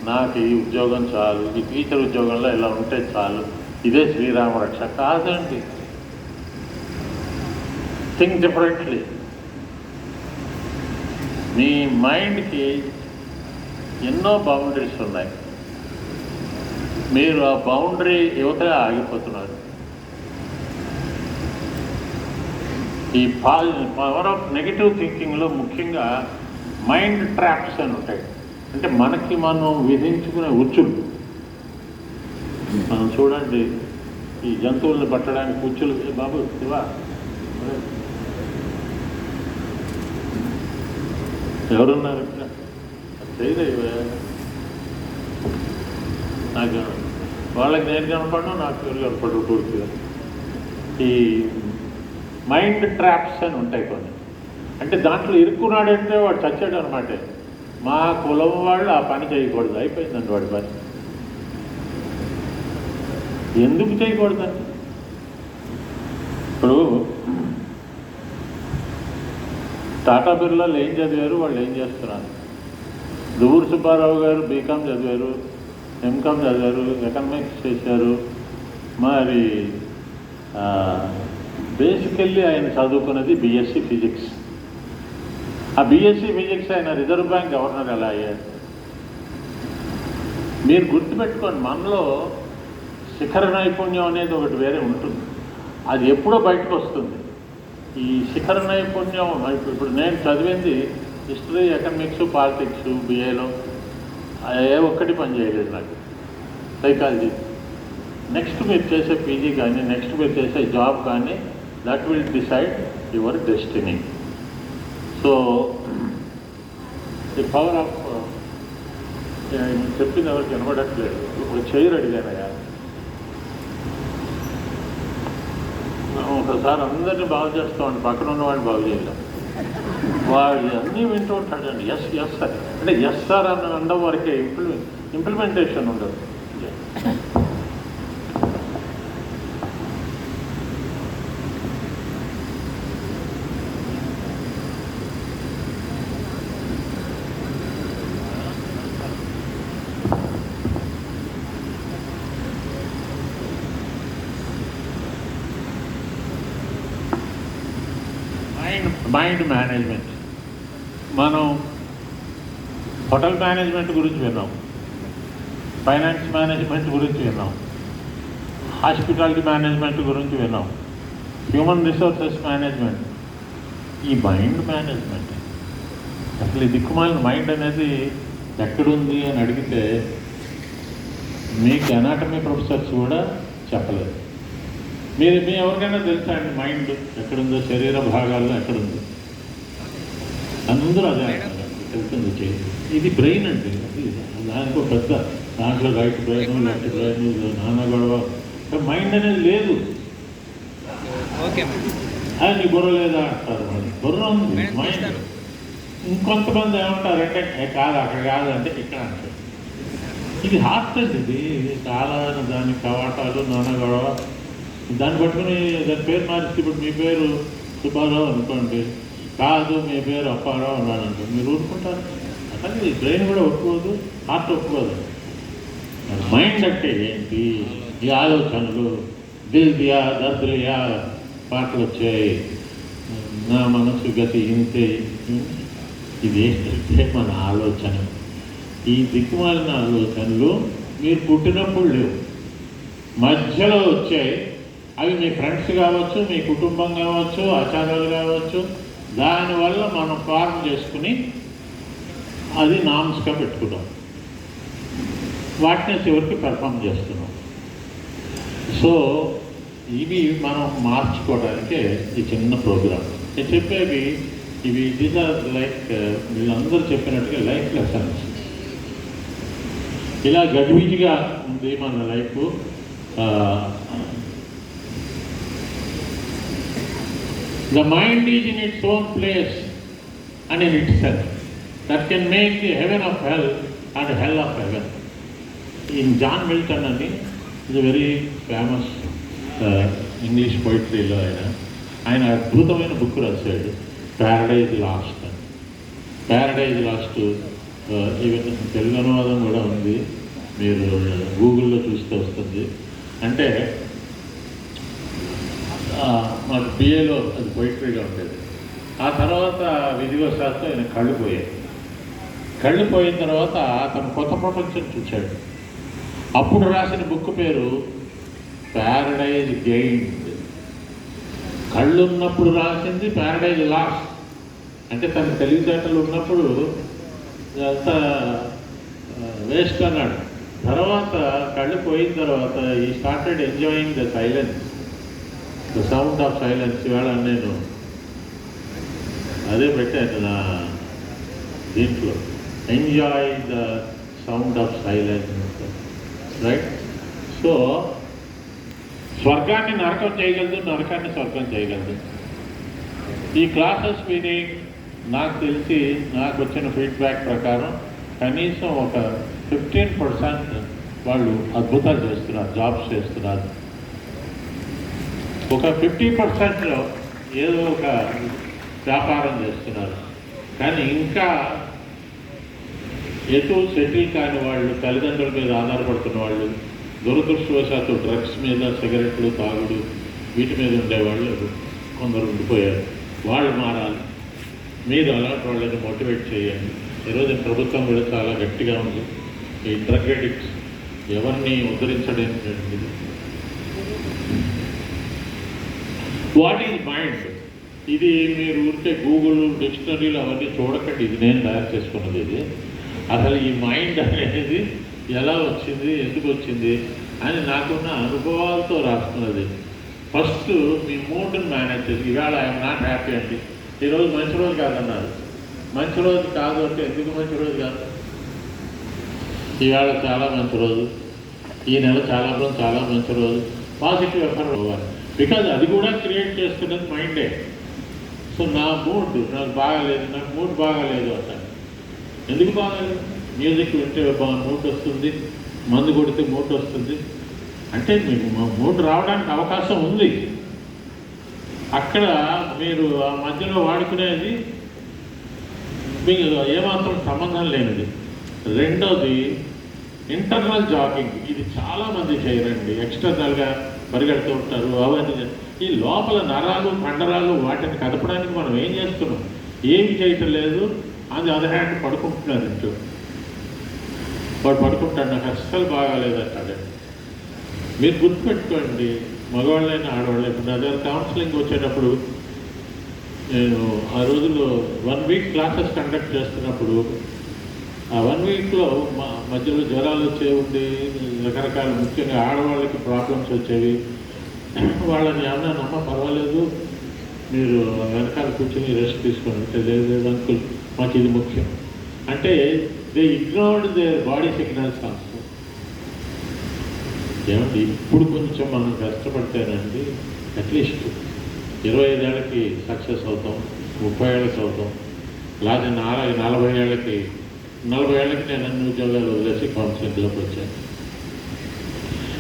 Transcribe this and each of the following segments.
నాకు ఈ ఉద్యోగం చాలు, ఈ టీచర్ ఉద్యోగంలో ఇలా ఉంటే చాలు, ఇదే శ్రీరామ రక్ష కాదండి. Think differently. మీ మైండ్కి ఎన్నో బౌండరీస్ ఉన్నాయి. మీరు ఆ బౌండరీ యువతగా ఆగిపోతున్నారు. ఈ పవర్ ఆఫ్ నెగిటివ్ థింకింగ్లో ముఖ్యంగా మైండ్ ట్రాప్స్ అని ఉంటాయి. అంటే మనకి మనం విధించుకునే ఉచ్చులు. మనం చూడండి, ఈ జంతువులను పట్టడానికి ఉచ్చులు. బాబు ఇవా ఎవరున్నారు ఇక్కడ? చేయలేవే నాకు. వాళ్ళకి నేను కనపడను, నాకు ఎవరు కనపడరు పూర్తిగా. ఈ మైండ్ ట్రాప్స్ అని ఉంటాయి కొన్ని. అంటే దాంట్లో ఇరుక్కున్నాడంటే వాడు చచ్చాడు అనమాట. మా కులం వాళ్ళు ఆ పని చేయకూడదు, అయిపోయిందండి వాడి పని. ఎందుకు చేయకూడదండి? ఇప్పుడు టాటా బిర్లాలు ఏం చదివారు, వాళ్ళు ఏం చేస్తున్నారు? దువ్వూరు సుబ్బారావు గారు బీకామ్ చదివారు, ఎంకామ్ చదివారు, ఎకనామిక్స్ చేశారు. మరి బేసికల్లీ ఆయన చదువుకున్నది బీఎస్సీ ఫిజిక్స్. ఆ బీఎస్సీ ఫిజిక్స్ ఆయన రిజర్వ్ బ్యాంక్ గవర్నర్ ఎలా అయ్యారు? మీరు గుర్తుపెట్టుకోండి, మనలో శిఖర నైపుణ్యం అనేది ఒకటి వేరే ఉంటుంది. అది ఎప్పుడో బయటకు వస్తుంది. ఈ శిఖర నైపుణ్యం ఇప్పుడు నేను చదివింది హిస్టరీ, ఎకనామిక్స్, పాలిటిక్స్ బిఏలో ఏ ఒక్కటి పని చేయలేదు నాకు. సైకాలజీ. నెక్స్ట్ మీరు చేసే పీజీ కానీ, నెక్స్ట్ మీరు చేసే జాబ్ కానీ, that will decide your destiny. So the power of చెప్పింది ఎవరికి వినబడట్లేదు. ఇప్పుడు చేయరు అడిగానయ్యా. ఒకసారి అందరినీ బాగు చేస్తామండి, పక్కన ఉన్నవాడిని బాగు చేయలేం. వాడు అన్నీ వింటూ ఉంటాడండి. ఎస్ ఎస్ సార్ అంటే ఎస్ సార్ అని అనడం వరకే, ఇంప్లిమెంటేషన్ ఉండదు. Mind management. మనం హోటల్ మేనేజ్మెంట్ గురించి విన్నాం, ఫైనాన్స్ మేనేజ్మెంట్ గురించి విన్నాం, హాస్పిటాలిటీ మేనేజ్మెంట్ గురించి విన్నాం, హ్యూమన్ రిసోర్సెస్ మేనేజ్మెంట్. ఈ మైండ్ మేనేజ్మెంట్ అసలు ఈ దిక్కుమాలిన మైండ్ అనేది ఎక్కడుంది అని అడిగితే మీకు అనాటమీ ప్రొఫెసర్స్ కూడా చెప్పలేదు. మీ ఎవరికైనా తెలుసా అండి మైండ్ ఎక్కడుందో, శరీర భాగాల్లో ఎక్కడుందో? అందరూ అదే తెలుస్తుంది చేయి. ఇది బ్రెయిన్ అండి. దానికి పెద్ద దాంట్లో రైట్ బ్రెయిన్, లెఫ్ట్ బ్రెయిన్, నాన్న గొడవ. మైండ్ అనేది లేదు. అది బుర్ర లేదా అంటారు. మరి బుర్ర ఉంది, మైండ్. ఇంకొంతమంది ఏమంటారంటే కాదు అక్కడ కాదంటే ఇక్కడ అంటారు. ఇది హార్ట్ అండి. ఇది చాలా దానికి కవాటాలు, నాన్న గొడవ. దాన్ని పట్టుకుని దాని పేరు మారిస్తే ఇప్పుడు మీ పేరు సుబ్బారావు అనుకోండి, కాదు మీ పేరు అప్పారావు అన్నాను అనుకో, మీరు ఊరుకుంటారు. అసలు బ్రెయిన్ కూడా ఒప్పుకోదు, హార్ట్ ఒప్పుకోదు. మైండ్ అంటే ఏంటి? ఈ ఆలోచనలు, దిల్ దియా దర్దియా పాటలు వచ్చాయి, నా మనసు గతి ఇంతే. ఇది ఏంటంటే మన ఆలోచన. ఈ దిక్కుమాలిన ఆలోచనలు మీరు పుట్టినప్పుడు లేవు, మధ్యలో వచ్చాయి. అవి మీ ఫ్రెండ్స్ కావచ్చు, మీ కుటుంబం కావచ్చు, ఆచారాలు కావచ్చు. దానివల్ల మనం ఫార్మ్ చేసుకుని అది నామ్స్గా పెట్టుకుంటాం, వాటిని చివరికి పెర్ఫామ్ చేస్తున్నాం. సో ఇవి మనం మార్చుకోవడానికే ఈ చిన్న ప్రోగ్రామ్. నేను చెప్పేవి ఇవి దీస్ ఆర్ లైక్ వీళ్ళందరూ చెప్పినట్టుగా లైఫ్ లెసన్స్. ఇలా గజిబిజిగా ఉంది మన life. The mind is in its own place and in itself. That can make the heaven of hell and hell of heaven. In John Milton అని is a very famous English poetryలో ఆయన అద్భుతమైన book రాశాడు, Paradise last. Paradise last even Telugu అనువాదం కూడా ఉంది, మీరు గూగుల్లో చూస్తే వస్తుంది. అంటే మాకు బిఏలో అది పొయిటరీగా ఉండేది. ఆ తర్వాత విధివశాత్తు ఆయన కళ్ళు పోయాయి. కళ్ళు పోయిన తర్వాత అతను కొత్త ప్రపంచం చూశాడు. అప్పుడు రాసిన బుక్ పేరు ప్యారడైజ్ గెయిన్డ్. కళ్ళు ఉన్నప్పుడు రాసింది ప్యారడైజ్ లాస్ట్. అంటే తన తెలివితేటలు ఉన్నప్పుడు అంతా వేస్ట్ అన్నాడు. తర్వాత కళ్ళు పోయిన తర్వాత ఈ started enjoying the silence, the sound of silence. ఇవాళ నేను అదే పెట్టాను నా దీంట్లో, enjoy the sound of silence, right? So స్వర్గాన్ని నరకం చేయగలదు, నరకాన్ని స్వర్గం చేయగలదు. ఈ క్లాసెస్ విని నాకు తెలిసి నాకు వచ్చిన ఫీడ్బ్యాక్ ప్రకారం కనీసం ఒక 15% వాళ్ళు అద్భుతాలు చేస్తున్నారు, జాబ్స్ చేస్తున్నారు. ఒక 50%లో ఏదో ఒక వ్యాపారం చేస్తున్నారు. కానీ ఇంకా ఎటు సెటిల్ కాని వాళ్ళు, తల్లిదండ్రుల మీద ఆధారపడుతున్న వాళ్ళు, దురదృష్టవశాత్తు డ్రగ్స్ మీద, సిగరెట్లు తాగుడు వీటి మీద ఉండేవాళ్ళు కొందరు ఉండిపోయారు. వాళ్ళు మారాలి. మీరు అలాంటి వాళ్ళని మోటివేట్ చేయండి. ఈరోజు ప్రభుత్వం కూడా చాలా గట్టిగా ఉంది. ఈ డ్రగ్ అడిక్ట్స్ ఎవరిని ఉద్ధరించడం జరిగింది. What is mind? ఇది మీరు ఊరికే గూగుల్ డిక్షనరీలు అవన్నీ చూడకండి, ఇది నేను తయారు చేసుకున్నది. ఇది అసలు ఈ మైండ్ అనేది ఎలా వచ్చింది, ఎందుకు వచ్చింది అని నాకున్న అనుభవాలతో రాస్తున్నది. ఫస్ట్ మీ మూడ్ని మేనేజ్ చేసి, ఈవేళ ఐఎమ్ నాట్ హ్యాపీ అండి, ఈరోజు మంచి రోజు కాదన్నారు. మంచి రోజు కాదు అంటే ఎందుకు మంచి రోజు కాదు? ఈవేళ చాలా మంచి రోజు, ఈ నెల చాలా మంచి రోజు, పాజిటివ్ ఎఫర్ట్ అవ్వాలి. బికాజ్ అది కూడా క్రియేట్ చేస్తున్నది మైండే. సో నా మూడ్ నాకు బాగాలేదు, నాకు మూడ్ బాగాలేదు అంటాను. ఎందుకు బాగాలేదు? మ్యూజిక్ వింటే మూడ్ వస్తుంది, మందు కొడితే మూడ్ వస్తుంది. అంటే మీకు మూడ్ రావడానికి అవకాశం ఉంది. అక్కడ మీరు ఆ మధ్యలో వాడుకునేది మీకు ఏమాత్రం సంబంధం లేనిది. రెండోది ఇంటర్నల్ జాగింగ్. ఇది చాలామంది చేయరండి. ఎక్స్టర్నల్గా పరిగెడుతూ ఉంటారు. అవన్నీ ఈ లోపల నరాలు, కండరాలు వాటిని కదపడానికి మనం ఏం చేస్తున్నాం? ఏమి చేయటం లేదు. అది అదర్ హ్యాండ్ పడుకుంటున్నారు. ఇంటూ వాడు పడుకుంటాడు, నాకు అస్సలు బాగాలేదంటాడు. మీరు గుర్తుపెట్టుకోండి, మగవాళ్ళైనా ఆడవాళ్ళు. ఇప్పుడు నా దగ్గర కౌన్సిలింగ్ వచ్చేటప్పుడు నేను ఆ రోజుల్లో 1 వీక్ క్లాసెస్ కండక్ట్ చేస్తున్నప్పుడు ఆ 1 వీక్లో మధ్యలో జ్వరాలు వచ్చేవి, రకరకాల ముఖ్యంగా ఆడవాళ్ళకి ప్రాబ్లమ్స్ వచ్చేవి. వాళ్ళని అమ్మ పర్వాలేదు, మీరు వెనకాల కూర్చొని రెస్ట్ తీసుకోండి. లేదు అంకుల్, మాకు ఇది ముఖ్యం అంటే they ignored their body signals also. ఏమండి ఇప్పుడు కొంచెం మనం కష్టపడితేనండి అట్లీస్ట్ 25 ఏళ్ళకి సక్సెస్ అవుతాం, 30 ఏళ్ళకి అవుతాం. లేదా 40 ఏళ్ళకి నేను అన్ని ఉద్యోగాలు వదిలేసి కౌన్సిలింగ్లోకి వచ్చాను.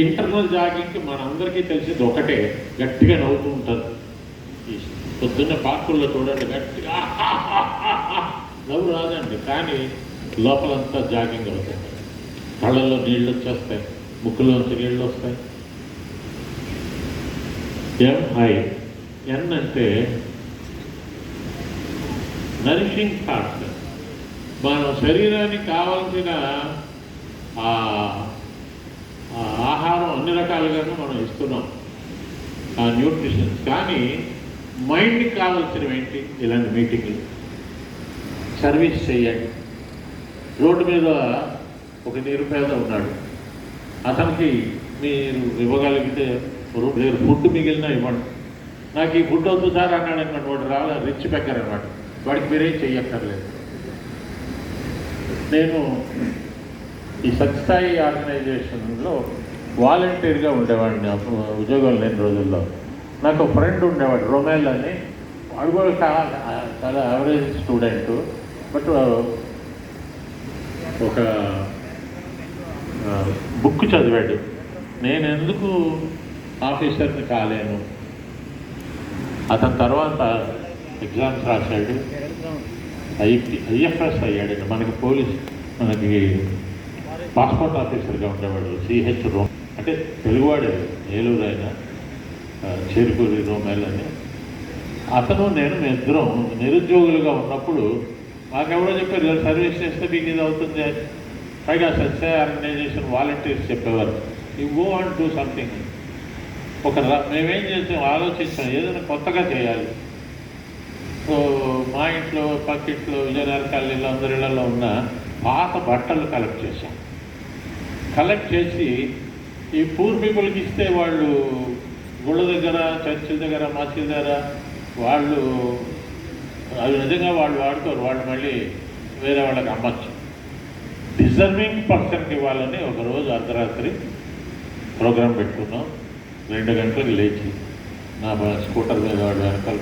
ఇంటర్నల్ జాగింగ్కి మనందరికీ తెలిసింది ఒకటే, గట్టిగా నవ్వుతూ ఉంటారు. పొద్దున్న పార్కుల్లో చూడండి, గట్టిగా నవ్వు రాదండి, కానీ లోపలంతా జాగింగ్ అవుతుంది. కళ్ళల్లో నీళ్ళు వచ్చేస్తాయి, ముక్కులోంచి నీళ్ళు వస్తాయి. ఎన్ అంటే నరిషింగ్ థాట్. మన శరీరానికి కావాల్సిన ఆహారం అన్ని రకాలుగాను మనం ఇస్తున్నాం, ఆ న్యూట్రిషన్. కానీ మైండ్కి కావాల్సినవి ఏంటి? ఇలాంటి మీటింగ్లు, సర్వీస్ చేయండి. రోడ్డు మీద ఒక నిరుపేద ఉన్నాడు, అతనికి మీరు ఇవ్వగలిగితే ఫుడ్ మిగిలినా ఇవ్వండి. నాకు ఈ ఫుడ్ వద్దు సార్ అన్నాడు అనమాట. వాడు రావాలి, రిచ్ బెక్కర్ అనమాట, వాడికి మీరేం చెయ్యక్కర్లేదు. నేను ఈ సత్యసాయి ఆర్గనైజేషన్లో వాలంటీర్గా ఉండేవాడిని. ఉద్యోగం లేని రోజుల్లో నాకు ఒక ఫ్రెండ్ ఉండేవాడు, రొమేల్ అని. వాడు కూడా చాలా యావరేజ్ స్టూడెంట్, బట్ ఒక బుక్ చదివాడు. నేను ఎందుకు ఆఫీసర్ని కాలేను. అతని తర్వాత ఎగ్జామ్స్ రాశాడు, ఐఎఫ్ఎస్ అయ్యాడు. మనకి మనకి పాస్పోర్ట్ ఆఫీసర్గా ఉండేవాడు సిహెచ్ రోమ్, అంటే తెలుగువాడే, ఏలూరు ఆయన, చేరుకూరి రోమేల్ అని. అతను నేను ఇద్దరం నిరుద్యోగులుగా ఉన్నప్పుడు మాకెవరో చెప్పారు సర్వీస్ చేస్తే మీకు ఇది అవుతుంది అని. పైగా సత్య ఆర్గనైజేషన్ వాలంటీర్స్ చెప్పేవారు you go and do something. మేమేం చేసాం, ఆలోచించాం ఏదైనా కొత్తగా చేయాలి. సో మా ఇంట్లో పక్కింట్లో విజయనగర కాలనీలో అందరి ఇళ్లలో ఉన్న పాత బట్టలు కలెక్ట్ చేశాం. కలెక్ట్ చేసి ఈ పూర్ పీపుల్కి ఇస్తే వాళ్ళు గుళ్ళ దగ్గర, చర్చి దగ్గర, మసీద్ దగ్గర వాళ్ళు అవి నిజంగా వాళ్ళు వాడుకోరు, వాళ్ళు మళ్ళీ వేరే వాళ్ళకి అమ్మచ్చు. డిజర్వింగ్ పర్సన్కి ఇవ్వాలని ఒకరోజు అర్ధరాత్రి ప్రోగ్రాం పెట్టుకున్నాం. 2 గంటలకు లేచి నా స్కూటర్ మీద వాడు వెనకాల